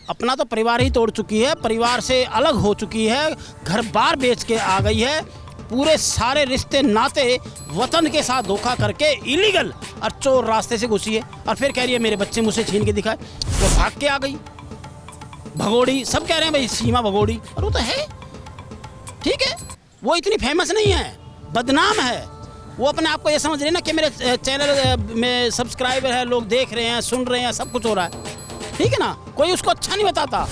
अपना तो परिवार ही तोड़ चुकी है, परिवार से अलग हो चुकी है, घर बार बेच के आ गई है, पूरे सारे रिश्ते नाते वतन के साथ धोखा करके इलीगल और चोर रास्ते से घुसी है और फिर कह रही है मेरे बच्चे मुझसे छीन के दिखाए। वो भाग के आ गई भगोड़ी, सब कह रहे हैं भाई सीमा भगोड़ी, और वो तो है, ठीक है। वो इतनी फेमस नहीं है, बदनाम है। वो अपने आप को ये समझ रही है ना कि मेरे चैनल में सब्सक्राइबर है, लोग देख रहे हैं, सुन रहे हैं, सब कुछ हो रहा है, ठीक है ना। कोई उसको अच्छा नहीं बताता।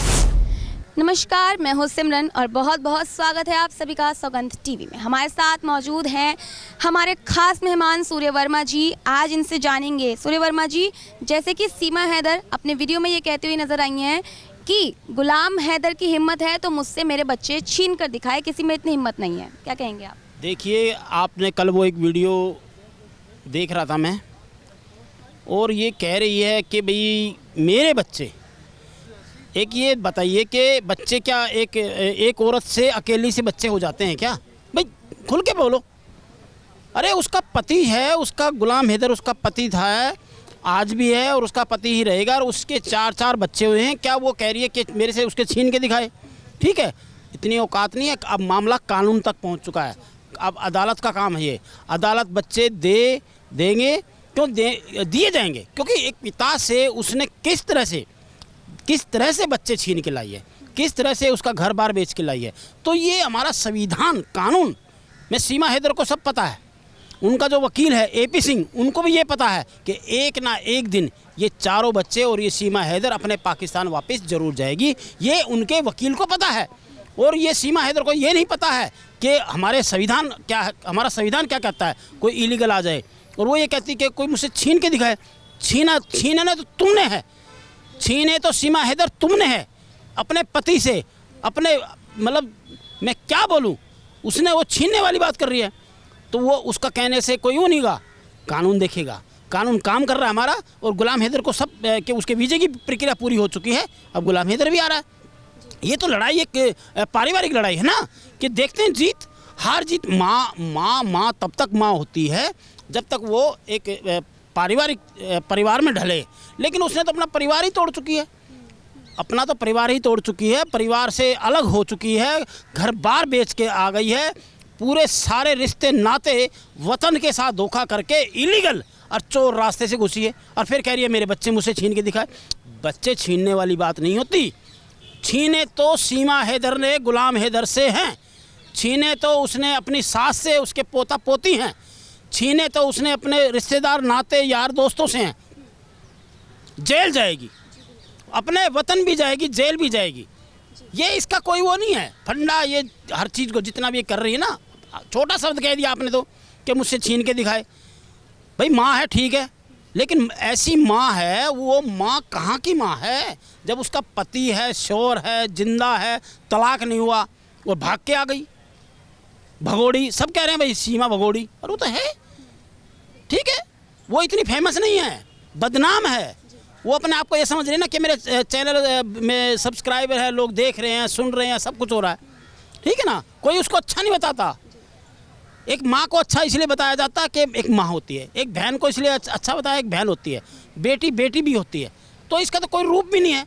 नमस्कार, मैं हूं सिमरन और बहुत बहुत स्वागत है आप सभी का सौगंध टीवी में। हमारे साथ मौजूद हैं हमारे खास मेहमान सूर्य वर्मा जी। आज इनसे जानेंगे। सूर्य वर्मा जी, जैसे कि सीमा हैदर अपने वीडियो में ये कहती हुई नजर आई हैं कि गुलाम हैदर की हिम्मत है तो मुझसे मेरे बच्चे छीन कर दिखाए, किसी में इतनी हिम्मत नहीं है, क्या कहेंगे आप? देखिए, आपने कल वो एक वीडियो देख रहा था मैं, और ये कह रही है कि भाई मेरे बच्चे, एक ये बताइए कि बच्चे क्या एक औरत से अकेली से बच्चे हो जाते हैं क्या? भाई खुल के बोलो। अरे उसका पति है, उसका गुलाम हैदर उसका पति था, आज भी है और उसका पति ही रहेगा, और उसके 4 बच्चे हुए हैं। क्या वो कह रही है कि मेरे से उसके छीन के दिखाए? ठीक है, इतनी औकात नहीं है। अब मामला कानून तक पहुंच चुका है, अब अदालत का काम है ये। अदालत बच्चे देंगे, क्यों दिए जाएंगे, क्योंकि एक पिता से उसने किस तरह से बच्चे छीन के लाई है, किस तरह से उसका घर बार बेच के लाई है। तो ये हमारा संविधान कानून में सीमा हैदर को सब पता है। उनका जो वकील है AP सिंह, उनको भी ये पता है कि एक ना एक दिन ये 4 बच्चे और ये सीमा हैदर अपने पाकिस्तान वापस जरूर जाएगी। ये उनके वकील को पता है, और ये सीमा हैदर को ये नहीं पता है कि हमारा संविधान क्या कहता है कोई इलीगल आ जाए। और वो ये कहती कि कोई मुझसे छीन के दिखाए। छीना तो तुमने है, छीने तो सीमा हैदर तुमने है अपने पति से, अपने मतलब मैं क्या बोलूं, उसने वो छीनने वाली बात कर रही है। तो वो उसका कहने से कोई वो नहींगा, कानून देखेगा, कानून काम कर रहा है हमारा। और गुलाम हैदर को सब कि उसके वीजे की प्रक्रिया पूरी हो चुकी है, अब गुलाम हैदर भी आ रहा है। ये तो लड़ाई एक पारिवारिक लड़ाई है ना, कि देखते हैं जीत हार जीत। माँ तब तक माँ होती है जब तक वो एक परिवार में ढले, लेकिन उसने तो अपना परिवार ही तोड़ चुकी है, अपना तो परिवार ही तोड़ चुकी है, परिवार से अलग हो चुकी है, घर बार बेच के आ गई है, पूरे सारे रिश्ते नाते वतन के साथ धोखा करके इलीगल और चोर रास्ते से घुसी है, और फिर कह रही है मेरे बच्चे मुझसे छीन के दिखाए। बच्चे छीनने वाली बात नहीं होती। छीने तो सीमा हैदर ने गुलाम हैदर से हैं, छीने तो उसने अपनी सास से, उसके पोता पोती हैं, छीने तो उसने अपने रिश्तेदार नाते यार दोस्तों से हैं। जेल जाएगी, अपने वतन भी जाएगी, जेल भी जाएगी। ये इसका कोई वो नहीं है फंडा। ये हर चीज़ को जितना भी कर रही है ना, छोटा शब्द कह दिया आपने तो कि मुझसे छीन के दिखाए। भाई माँ है, ठीक है, लेकिन ऐसी माँ है, वो माँ कहाँ की माँ है जब उसका पति है, शोर है, जिंदा है, तलाक नहीं हुआ, वो भाग के आ गई भगोड़ी। सब कह रहे हैं भाई सीमा भगोड़ी, और वो तो है, ठीक है। वो इतनी फेमस नहीं है, बदनाम है। वो अपने आप को ये समझ रही है ना कि मेरे चैनल में सब्सक्राइबर है, लोग देख रहे हैं, सुन रहे हैं, सब कुछ हो रहा है, ठीक है ना। कोई उसको अच्छा नहीं बताता। एक माँ को अच्छा इसलिए बताया जाता है कि एक माँ होती है, एक बहन को इसलिए अच्छा बताया एक बहन होती है, बेटी भी होती है। तो इसका तो कोई रूप भी नहीं है,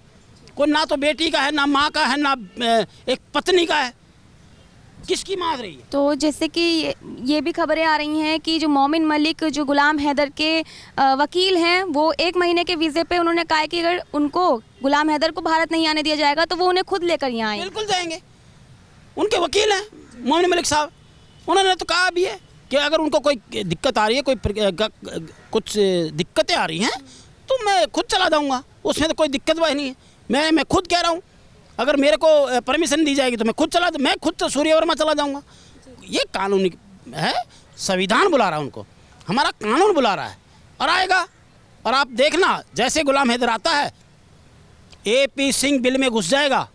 कोई ना तो बेटी का है, ना माँ का है, ना एक पत्नी का है, किसकी मार रही है। तो जैसे कि ये भी खबरें आ रही हैं कि जो मोमिन मलिक, जो गुलाम हैदर के वकील हैं, वो 1 महीने के वीज़े पे उन्होंने कहा कि अगर उनको गुलाम हैदर को भारत नहीं आने दिया जाएगा तो वो उन्हें खुद लेकर यहाँ आए। बिल्कुल जाएंगे, उनके वकील हैं मोमिन मलिक साहब। उन्होंने तो कहा भी है कि अगर उनको कोई दिक्कत आ रही है, कुछ दिक्कतें आ रही हैं, तो मैं खुद चला जाऊँगा, उसमें तो कोई दिक्कत वही नहीं है। मैं खुद कह रहा हूँ, अगर मेरे को परमिशन दी जाएगी तो मैं खुद तो सूर्य वर्मा चला जाऊंगा। ये कानूनी है, संविधान बुला रहा है उनको, हमारा कानून बुला रहा है, और आएगा। और आप देखना, जैसे गुलाम हैदर आता है, AP सिंह बिल में घुस जाएगा,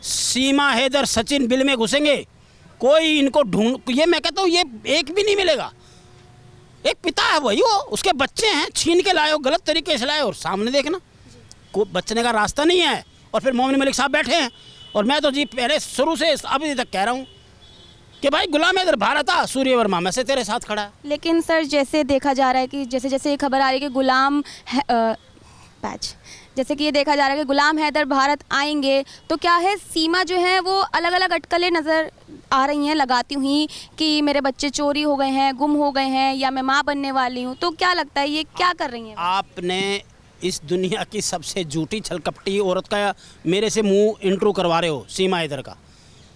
सीमा हैदर, सचिन बिल में घुसेंगे, कोई इनको ये मैं कहता हूँ ये एक भी नहीं मिलेगा। एक पिता है वही, वो उसके बच्चे हैं, छीन के लाए हो, गलत तरीके से लाए, और सामने देखना कोई बचने का रास्ता नहीं है। और फिर मोमिन मलिक साहब बैठे हैं, और मैं तो जी पहले शुरू से अभी तक कह रहा हूँ कि भाई गुलाम हैदर भारत आ, सूर्य वर्मा मैं से तेरे साथ खड़ा है। लेकिन सर, जैसे देखा जा रहा है कि जैसे जैसे ये खबर आ रही है कि जैसे कि ये देखा जा रहा है कि गुलाम हैदर भारत आएंगे तो क्या है, सीमा जो है वो अलग अलग अटकलें नज़र आ रही हैं लगाती हुई कि मेरे बच्चे चोरी हो गए हैं, गुम हो गए हैं, या मैं माँ बनने वाली हूँ। तो क्या लगता है ये क्या कर रही हैं? आपने इस दुनिया की सबसे झूठी छलकपटी औरत का मेरे से मुंह इंट्रो करवा रहे हो, सीमा हैदर का,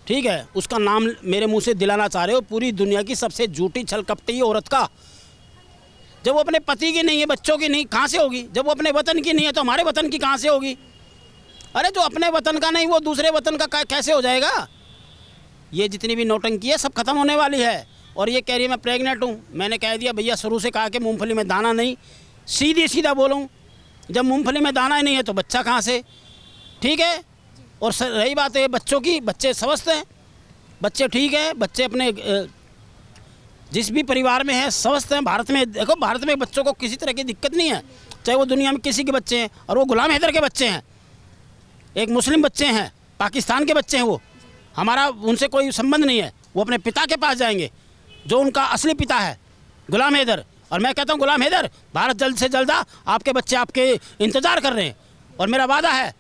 ठीक है, उसका नाम मेरे मुंह से दिलाना चाह रहे हो। पूरी दुनिया की सबसे झूठी छलकपटी औरत का, जब वो अपने पति की नहीं है, बच्चों की नहीं, कहाँ से होगी? जब वो अपने वतन की नहीं है तो हमारे वतन की कहाँ से होगी? अरे जो अपने वतन का नहीं वो दूसरे वतन का कैसे हो जाएगा? ये जितनी भी नौटंकी है सब खत्म होने वाली है। और ये कह रही है मैं प्रेग्नेंट हूँ। मैंने कह दिया भैया, शुरू से कहा कि मूंगफली में दाना नहीं, सीधा बोलूँ, जब मूंगफली में दाना ही नहीं है तो बच्चा कहाँ से? ठीक है। और रही बात है बच्चों की, बच्चे स्वस्थ हैं, बच्चे ठीक हैं, बच्चे अपने जिस भी परिवार में है स्वस्थ हैं। भारत में देखो, भारत में बच्चों को किसी तरह की दिक्कत नहीं है, चाहे वो दुनिया में किसी के बच्चे हैं। और वो गुलाम हैदर के बच्चे हैं, एक मुस्लिम बच्चे हैं, पाकिस्तान के बच्चे हैं, वो हमारा उनसे कोई संबंध नहीं है। वो अपने पिता के पास जाएंगे जो उनका असली पिता है, गुलाम हैदर। और मैं कहता हूँ गुलाम हैदर, भारत जल्द से जल्द आपके बच्चे आपके इंतज़ार कर रहे हैं। और मेरा वादा है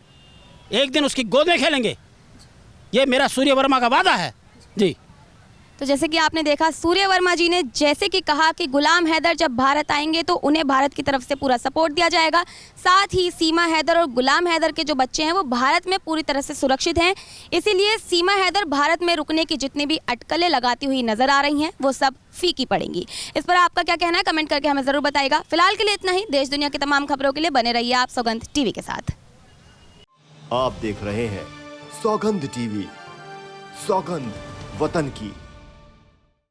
एक दिन उसकी गोद में खेलेंगे, ये मेरा सूर्य वर्मा का वादा है जी। तो जैसे कि आपने देखा सूर्य वर्मा जी ने जैसे कि कहा कि गुलाम हैदर जब भारत आएंगे तो उन्हें भारत की तरफ से पूरा सपोर्ट दिया जाएगा। साथ ही सीमा हैदर और गुलाम हैदर के जो बच्चे हैं वो भारत में पूरी तरह से सुरक्षित हैं। इसीलिए सीमा हैदर भारत में रुकने की जितनी भी अटकलें लगाती हुई नजर आ रही हैं वो सब फीकी पड़ेंगी। इस पर आपका क्या कहना है कमेंट करके हमें ज़रूर बताइएगा। फिलहाल के लिए इतना ही। देश दुनिया की तमाम खबरों के लिए बने रहिए आप सौगंध टीवी के साथ। आप देख रहे हैं सौगंध टीवी, सौगंध वतन की।